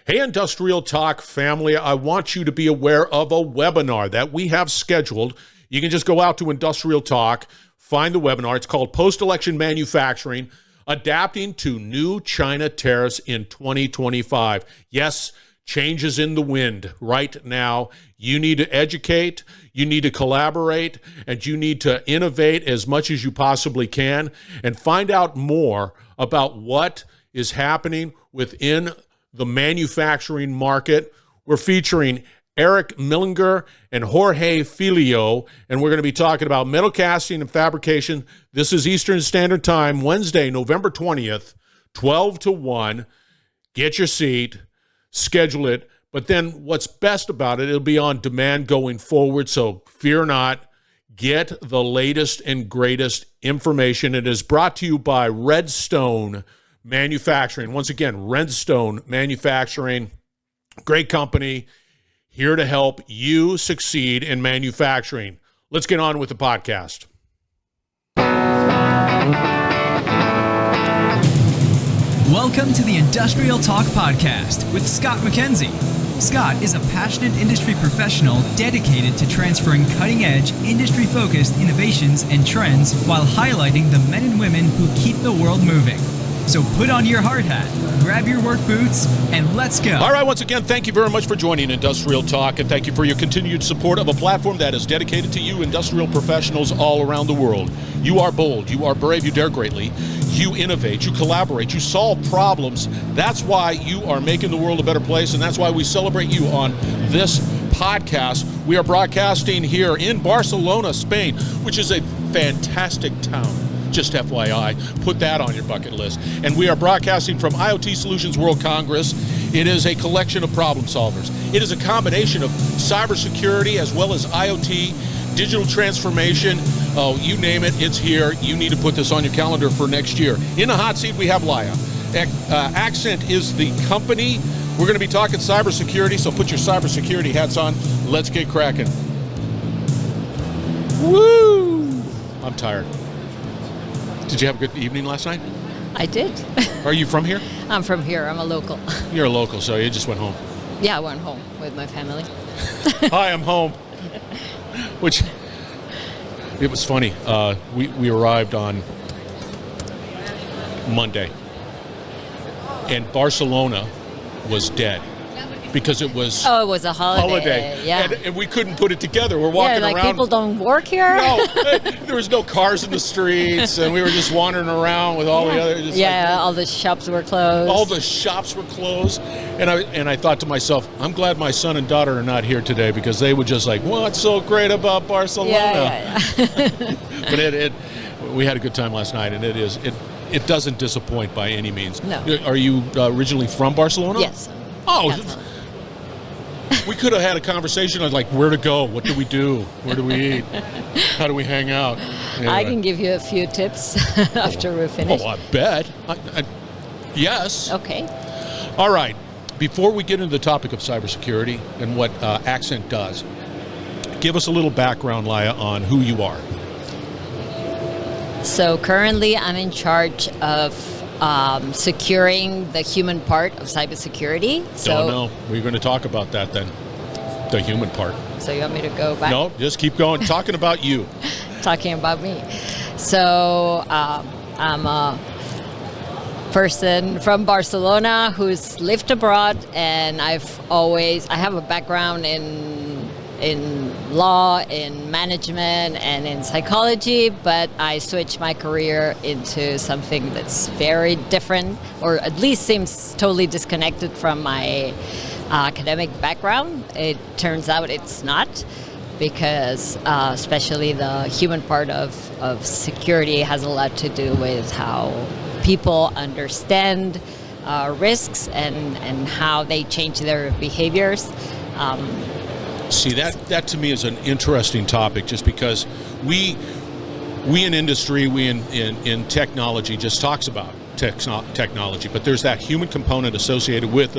Hey, Industrial Talk family, I want you to be aware of a webinar that we have scheduled. You can just go out to Industrial Talk, find the webinar. It's called Post-Election Manufacturing, Adapting to New China Tariffs in 2025. Yes, change is in the wind right now. You need to educate, you need to collaborate, and you need to innovate as much as you possibly can and find out more about what is happening within the manufacturing market. We're featuring Eric Millinger and Jorge Filio, and we're going to be talking about metal casting and fabrication. This is Eastern Standard Time, Wednesday, November 20th, 12 to 1. Get your seat, schedule it. But then what's best about it, it'll be on demand going forward, so fear not. Get the latest and greatest information. It is brought to you by Redstone Manufacturing. Once again, Redstone Manufacturing, great company, here to help you succeed in manufacturing. Let's get on with the podcast. Welcome to the Industrial Talk Podcast with Scott MacKenzie. Scott is a passionate industry professional dedicated to transferring cutting-edge, industry-focused innovations and trends while highlighting the men and women who keep the world moving. So put on your hard hat, grab your work boots, and let's go. All right, once again, thank you very much for joining Industrial Talk, and thank you for your continued support of a platform that is dedicated to you industrial professionals all around the world. You are bold, you are brave, you dare greatly, you innovate, you collaborate, you solve problems. That's why you are making the world a better place, and that's why we celebrate you on this podcast. We are broadcasting here in Barcelona, Spain, which is a fantastic town. Just FYI, put that on your bucket list. And we are broadcasting from IoT Solutions World Congress. It is a collection of problem solvers. It is a combination of cybersecurity as well as IoT, digital transformation. Oh, you name it, it's here. You need to put this on your calendar for next year. In the hot seat, we have Laia. Ackcent is the company. We're going to be talking cybersecurity, so put your cybersecurity hats on. Let's get cracking. Woo! I'm tired. Did you have a good evening last night? I did. Are you from here? I'm from here. I'm a local. You're a local, so you just went home. Yeah, I went home with my family. Hi, I'm home. Which, it was funny. We arrived on Monday, and Barcelona was dead. Because it was it was a holiday. Yeah. And we couldn't put it together. We're walking around. People don't work here? No, there was no cars in the streets, and we were just wandering around with all the other... all the shops were closed. All the shops were closed. And I thought to myself, I'm glad my son and daughter are not here today, because they would just like, what's so great about Barcelona? Yeah. But we had a good time last night, and it doesn't disappoint by any means. No. Are you originally from Barcelona? Yes. Oh, we could have had a conversation on like where to go, what do we do, where do we eat, how do we hang out. Anyway. I can give you a few tips after we finish. Oh, I bet. Yes. Okay. All right. Before we get into the topic of cybersecurity and what Ackcent does, give us a little background, Laia, on who you are. So currently I'm in charge of securing the human part of cybersecurity. Don't know. We're going to talk about that then, the human part. So you want me to go back? No, just keep going. Talking about you. Talking about me. So I'm a person from Barcelona who's lived abroad, and I have a background in law, in management, and in psychology, but I switched my career into something that's very different, or at least seems totally disconnected from my academic background. It turns out it's not, because especially the human part of security has a lot to do with how people understand risks and how they change their behaviors. See, that to me is an interesting topic, just because we in industry, we in technology just talks about technology, but there's that human component associated with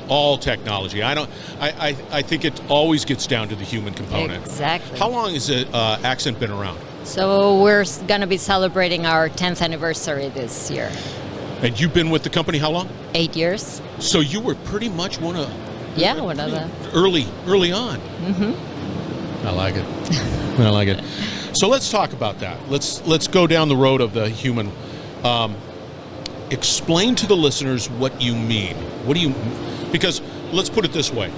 all technology. I think it always gets down to the human component. Exactly. How long has Ackcent been around? So we're going to be celebrating our 10th anniversary this year. And you've been with the company how long? 8 years. So you were pretty much one of the early on. I like it. I like it. So let's talk about that. Let's go down the road of the human. Explain to the listeners what you mean. What do you? Because let's put it this way: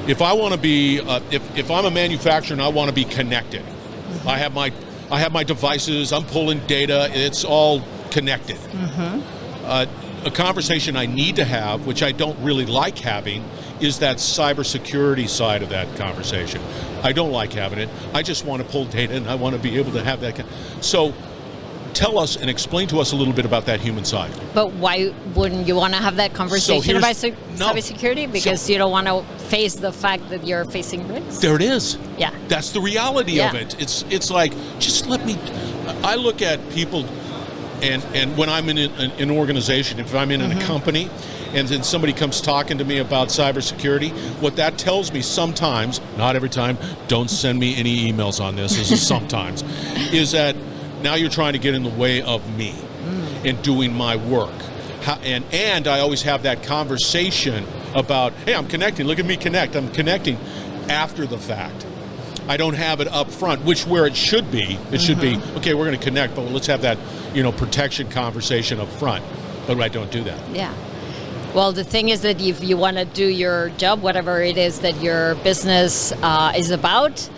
if I want to be, if I'm a manufacturer and I want to be connected, I have my devices. I'm pulling data. It's all connected. A conversation I need to have, which I don't really like having, is that cybersecurity side of that conversation. I don't like having it. I just want to pull data and I want to be able to have that. So tell us and explain to us a little bit about that human side. But why wouldn't you want to have that conversation about cybersecurity? Because you don't want to face the fact that you're facing risks? There it is. Yeah. That's the reality of it. It's like, just let me, I look at people and when I'm in an organization, if I'm in a company, and then somebody comes talking to me about cybersecurity, what that tells me sometimes, not every time, don't send me any emails on this is sometimes, is that now you're trying to get in the way of me and doing my work. And I always have that conversation about, hey, I'm connecting, look at me connect, I'm connecting after the fact. I don't have it up front, which where it should be. It should be, okay, we're going to connect, but let's have that, protection conversation up front. But I don't do that. Yeah. Well, the thing is that if you want to do your job, whatever it is that your business is about,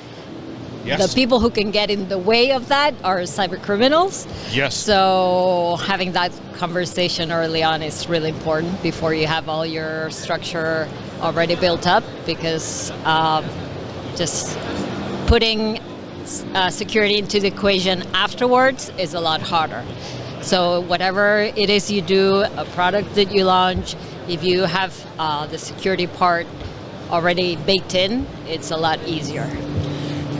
the people who can get in the way of that are cyber criminals. Yes. So having that conversation early on is really important before you have all your structure already built up, because just putting security into the equation afterwards is a lot harder. So whatever it is you do, a product that you launch, if you have the security part already baked in, it's a lot easier.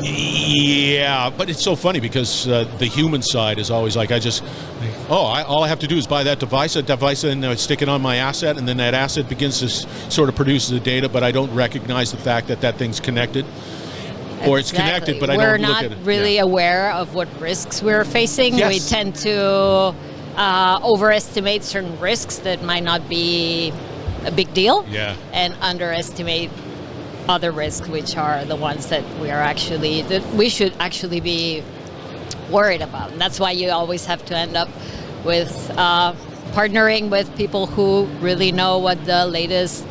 Yeah, but it's so funny because the human side is always like, all I have to do is buy that device, and stick it on my asset, and then that asset begins to sort of produce the data, but I don't recognize the fact that that thing's connected. Or it's connected, but I don't look at it. We're not really aware of what risks we're facing. Yes. We tend to overestimate certain risks that might not be a big deal, and underestimate other risks, which are the ones that we should actually be worried about. And that's why you always have to end up with partnering with people who really know what the latest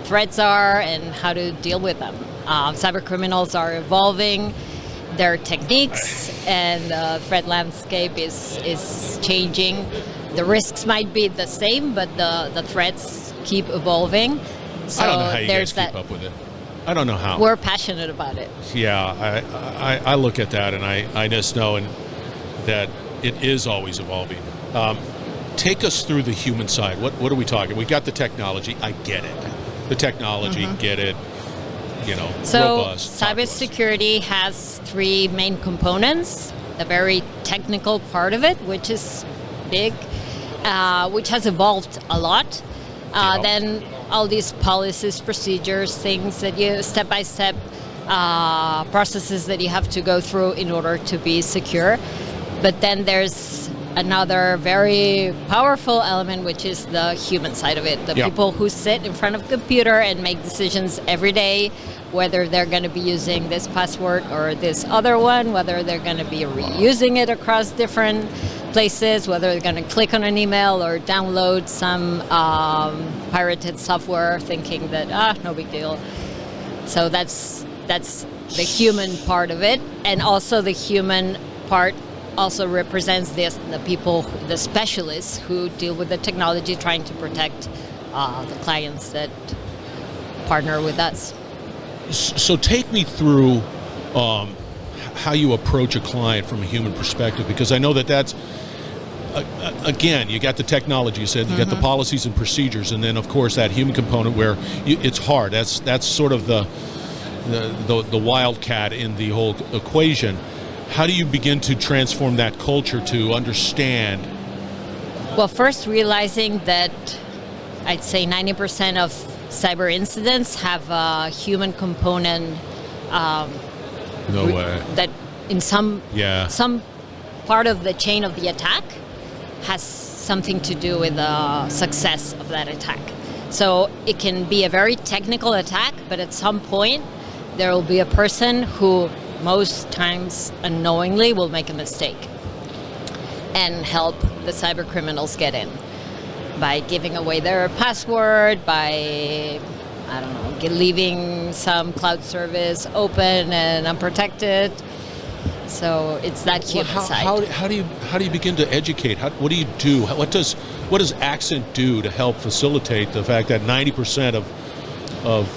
threats are and how to deal with them. Cyber criminals are evolving their techniques, and the threat landscape is changing. The risks might be the same, but the threats keep evolving. So I don't know how you guys keep up with it. I don't know how. We're passionate about it. Yeah, I look at that and I just know that it is always evolving. Take us through the human side. What are we talking? We got the technology. I get it. The technology, get it. So robust. cybersecurity has three main components. The very technical part of it, which is big, which has evolved a lot. Then all these policies, procedures, things that you step-by-step processes that you have to go through in order to be secure. But then there's another very powerful element, which is the human side of it. The people who sit in front of a computer and make decisions every day, whether they're going to be using this password or this other one, whether they're going to be reusing it across different places, whether they're going to click on an email or download some pirated software thinking that, no big deal. So that's the human part of it. And also the human part also represents the people, the specialists who deal with the technology, trying to protect the clients that partner with us. So take me through how you approach a client from a human perspective, because I know that's, again, you got the technology, you said, you got the policies and procedures, and then of course that human component where it's hard. That's sort of the wildcat in the whole equation. How do you begin to transform that culture to understand? Well, first realizing that I'd say 90% of cyber incidents have a human component. No way. That in some part of the chain of the attack has something to do with the success of that attack. So it can be a very technical attack, but at some point there will be a person who most times unknowingly will make a mistake and help the cyber criminals get in by giving away their password, by, I don't know, leaving some cloud service open and unprotected. So it's that human side. How do you begin to educate? What do you do? What does Ackcent do to help facilitate the fact that 90% of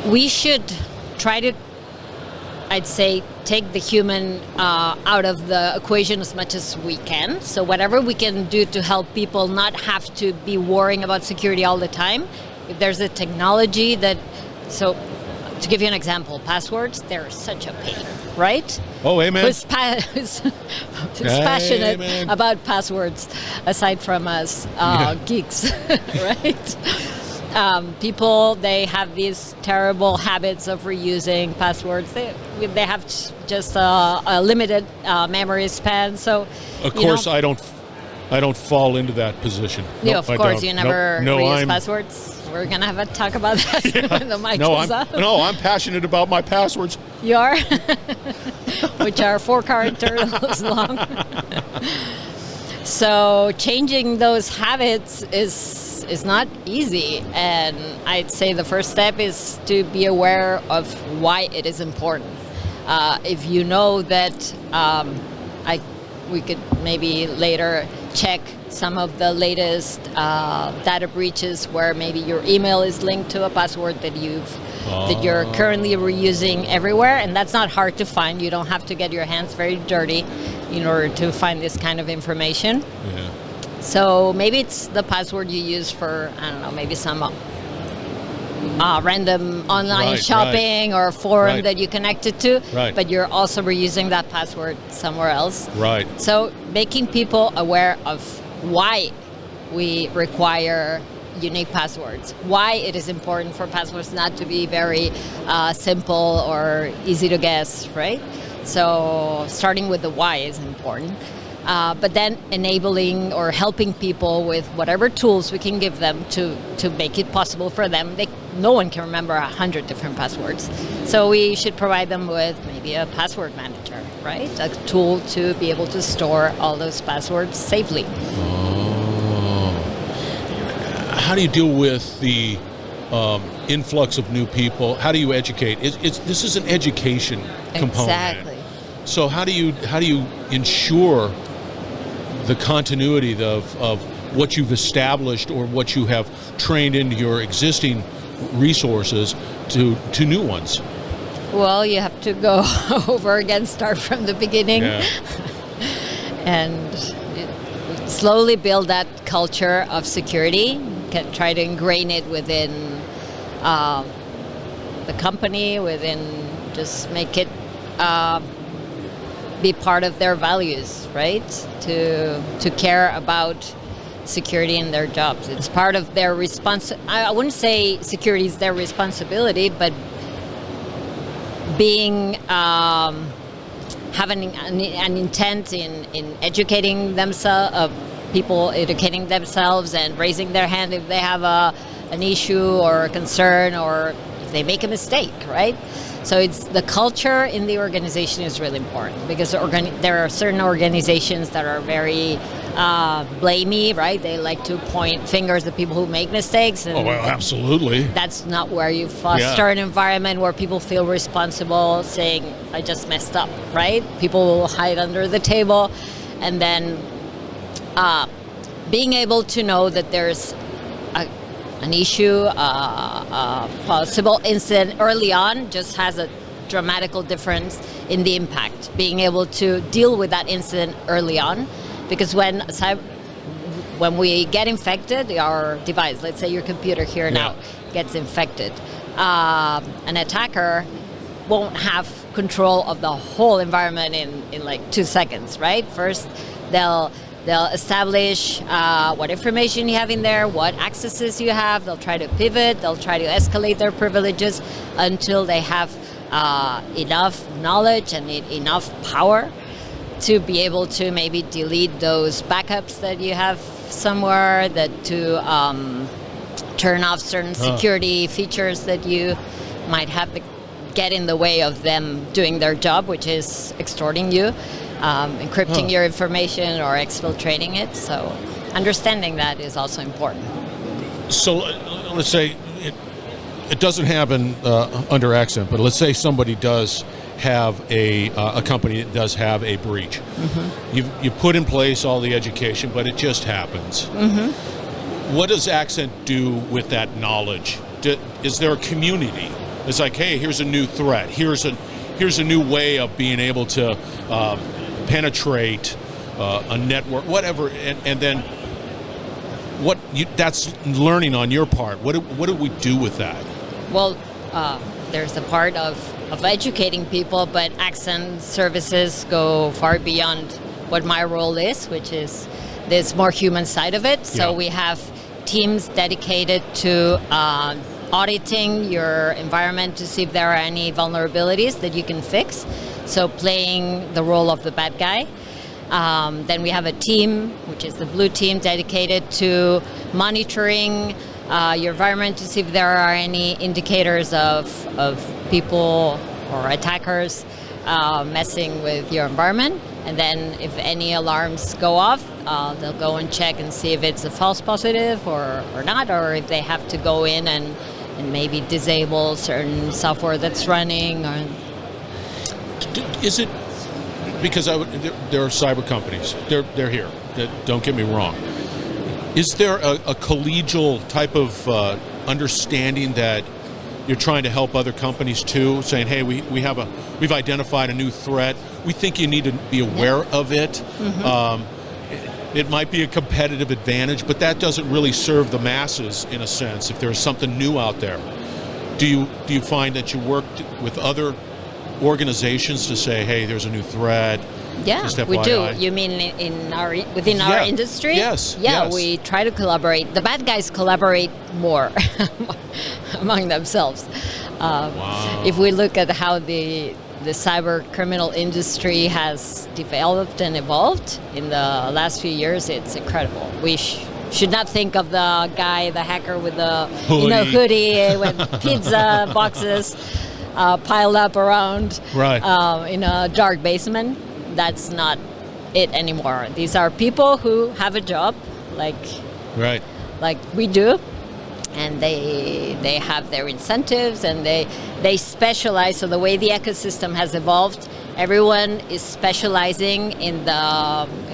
We should try to, I'd say, take the human out of the equation as much as we can. So whatever we can do to help people not have to be worrying about security all the time. If there's a technology so to give you an example, passwords, they're such a pain, right? Oh, amen. Who's passionate about passwords, aside from us geeks, right? People, they have these terrible habits of reusing passwords. They have just a limited memory span. So, of course, I don't fall into that position. Of course, you never reuse passwords. We're gonna have a talk about that when the mic is up. No, I'm passionate about my passwords. You are, which are 4 characters long. So changing those habits is not easy, and I'd say the first step is to be aware of why it is important. If you know that, we could maybe later check some of the latest data breaches where maybe your email is linked to a password that you're currently reusing everywhere, and that's not hard to find. You don't have to get your hands very dirty in order to find this kind of information. Yeah. So maybe it's the password you use for, I don't know, maybe some random online shopping or forum that you connected to, but you're also reusing that password somewhere else. Right. So making people aware of why we require unique passwords, why it is important for passwords not to be very simple or easy to guess, right? So starting with the why is important. But then enabling or helping people with whatever tools we can give them to make it possible for them. No one can remember 100 different passwords. So we should provide them with maybe a password manager, right? A tool to be able to store all those passwords safely. How do you deal with the influx of new people? How do you educate? This is an education component. Exactly. So how do you ensure the continuity of what you've established or what you have trained into your existing resources to new ones? Well, you have to go over again, start from the beginning, and slowly build that culture of security. Try to ingrain it within the company, just make it be part of their values, right? To care about security in their jobs. It's part of their I wouldn't say security is their responsibility, but being having an intent in educating themselves, people educating themselves and raising their hand if they have an issue or a concern or if they make a mistake, right? So it's the culture in the organization is really important because there are certain organizations that are very blamey, right? They like to point fingers at people who make mistakes. And absolutely. That's not where you foster an environment where people feel responsible saying, I just messed up, right? People will hide under the table. And then being able to know that there's an issue, a possible incident early on just has a dramatical difference in the impact. Being able to deal with that incident early on, because when we get infected, our device, let's say your computer here now, gets infected, an attacker won't have control of the whole environment in like 2 seconds, right? First, they'll establish what information you have in there, what accesses you have. They'll try to pivot. They'll try to escalate their privileges until they have enough knowledge and enough power to be able to maybe delete those backups that you have somewhere, that to turn off certain security features that you might have to get in the way of them doing their job, which is extorting you, encrypting your information or exfiltrating it. So understanding that is also important. So let's say it doesn't happen under Ackcent, but let's say somebody does have a company that does have a breach. You put in place all the education, but it just happens. What does Ackcent do with that knowledge? Is there a community? It's like, hey, here's a new threat. Here's a new way of being able to penetrate a network, whatever, and then that's learning on your part. What do we do with that? Well, there's a part of educating people, but Ackcent services go far beyond what my role is, which is this more human side of it. So we have teams dedicated to auditing your environment to see if there are any vulnerabilities that you can fix. So playing the role of the bad guy. Then we have a team, which is the blue team, dedicated to monitoring your environment to see if there are any indicators of people or attackers messing with your environment. And then if any alarms go off, they'll go and check and see if it's a false positive or not, or if they have to go in and maybe disable certain software that's running. Or is it because there are cyber companies? They're here. Don't get me wrong. Is there a collegial type of understanding that you're trying to help other companies too, saying, hey, we've identified a new threat. We think you need to be aware of it. It might be a competitive advantage, but that doesn't really serve the masses in a sense. If there's something new out there, do you find that you work with other organizations to say, hey, there's a new threat? Yeah, we do. You mean within our industry? Yes. Yeah, yes. We try to collaborate. The bad guys collaborate more among themselves. Wow. If we look at how the cyber criminal industry has developed and evolved in the last few years, it's incredible. We should not think of the guy, the hacker with the hoodie with pizza boxes piled up around in a dark basement. That's not it anymore. These are people who have a job like we do, and they have their incentives, and they specialize. So the way the ecosystem has evolved, everyone is specializing in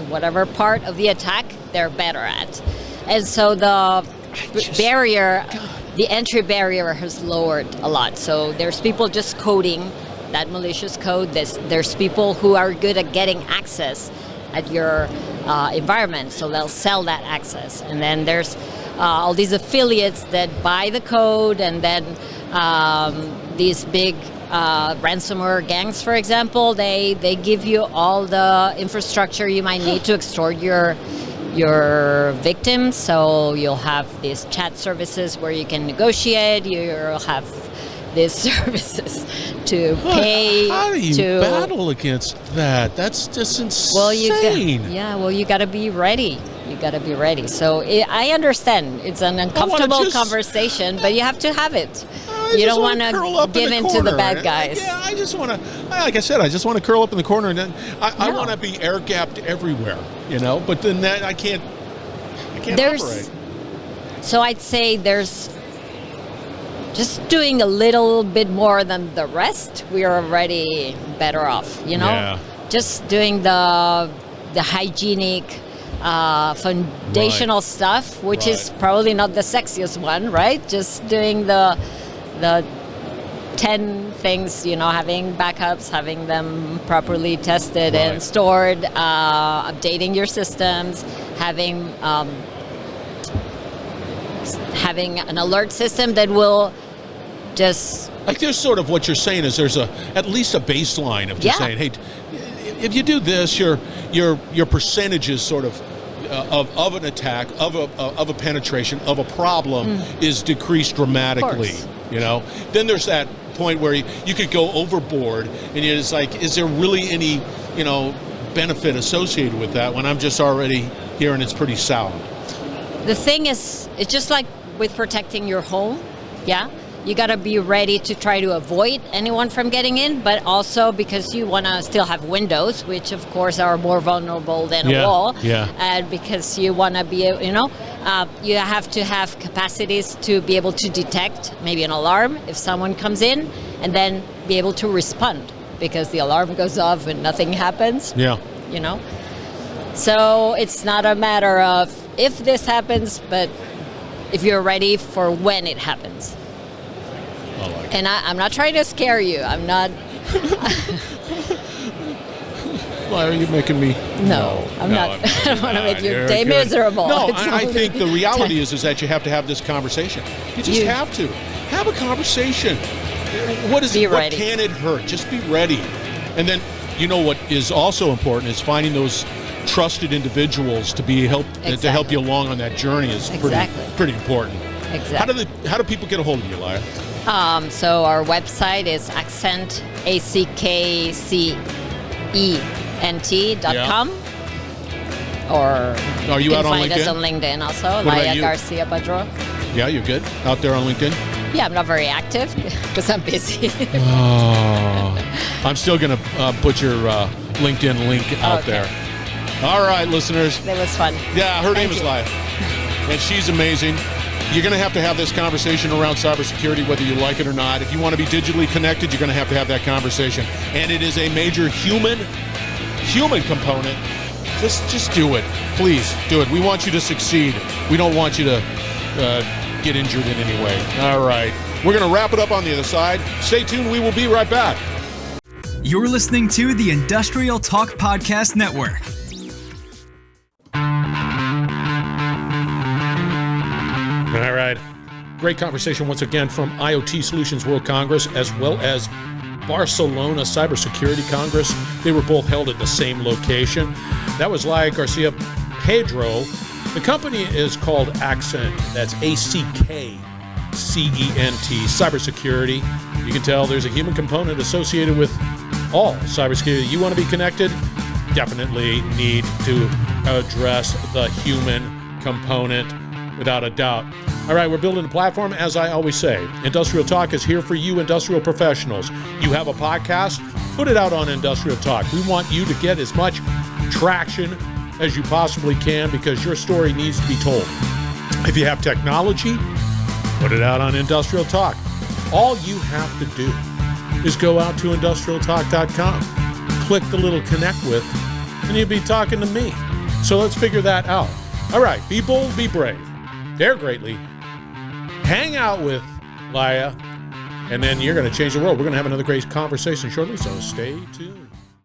whatever part of the attack they're better at. And so the entry barrier has lowered a lot. So there's people just coding that malicious code. There's people who are good at getting access at your environment, so they'll sell that access. And then there's all these affiliates that buy the code, and then these big ransomware gangs, for example, they give you all the infrastructure you might need to extort your victims. So you'll have these chat services where you can negotiate. You'll have these services to pay. How do you battle against that? That's just insane. You got to be ready. You got to be ready. So I understand it's an uncomfortable conversation, but you have to have it. You don't want to give in to the bad guys. Yeah, I just want to, like I said, I just want to curl up in the corner, and then I want to be air gapped everywhere, but then that I can't operate. So I'd say there's just doing a little bit more than the rest, we are already better off, Yeah. Just doing the hygienic foundational stuff, which is probably not the sexiest one, right? Just doing the 10 things, having backups, having them properly tested and stored, updating your systems, having an alert system that will just... Like there's sort of what you're saying is there's at least a baseline of just saying, hey, if you do this, your percentages sort of an attack, of a penetration, of a problem is decreased dramatically. Then there's that point where you could go overboard, and it's like, is there really any benefit associated with that when I'm just already hearing it's pretty sound? The thing is, it's just like with protecting your home, yeah? You got to be ready to try to avoid anyone from getting in, but also because you want to still have windows, which of course are more vulnerable than a wall. Yeah. And because you want to be, you have to have capacities to be able to detect maybe an alarm if someone comes in, and then be able to respond because the alarm goes off and nothing happens. Yeah. So it's not a matter of if this happens, but if you're ready for when it happens. And I'm not trying to scare you. I'm not. Why are you making me? No, I'm not. I don't want to make your day miserable. No, I think the reality is that you have to have this conversation. You just have to have a conversation. What is it? What can it hurt? Just be ready. And then, what is also important is finding those trusted individuals to help you along on that journey is pretty important. Exactly. How do people get a hold of you, Laia? So our website is Ackcent, ACKCENT.com. Or are you out on LinkedIn? Find us on LinkedIn also, Laia Garcia Padro. Yeah, you're good out there on LinkedIn? Yeah, I'm not very active because I'm busy. I'm still going to put your LinkedIn link out there. All right, listeners. It was fun. Yeah, her name is Laia, and she's amazing. You're going to have this conversation around cybersecurity, whether you like it or not. If you want to be digitally connected, you're going to have that conversation. And it is a major human component. Just do it. Please do it. We want you to succeed. We don't want you to get injured in any way. All right. We're going to wrap it up on the other side. Stay tuned. We will be right back. You're listening to the Industrial Talk Podcast Network. All right. Great conversation once again from IoT Solutions World Congress as well as Barcelona Cybersecurity Congress. They were both held at the same location. That was Laia Garcia Padro. The company is called Ackcent. That's ACKCENT, Cybersecurity. You can tell there's a human component associated with all cybersecurity. You want to be connected? Definitely need to address the human component without a doubt. All right, we're building a platform, as I always say. Industrial Talk is here for you industrial professionals. You have a podcast? Put it out on Industrial Talk. We want you to get as much traction as you possibly can because your story needs to be told. If you have technology, put it out on Industrial Talk. All you have to do is go out to industrialtalk.com, click the little connect with, and you'll be talking to me. So let's figure that out. All right, be bold, be brave. Dare greatly. Hang out with Laia, and then you're going to change the world. We're going to have another great conversation shortly, so stay tuned.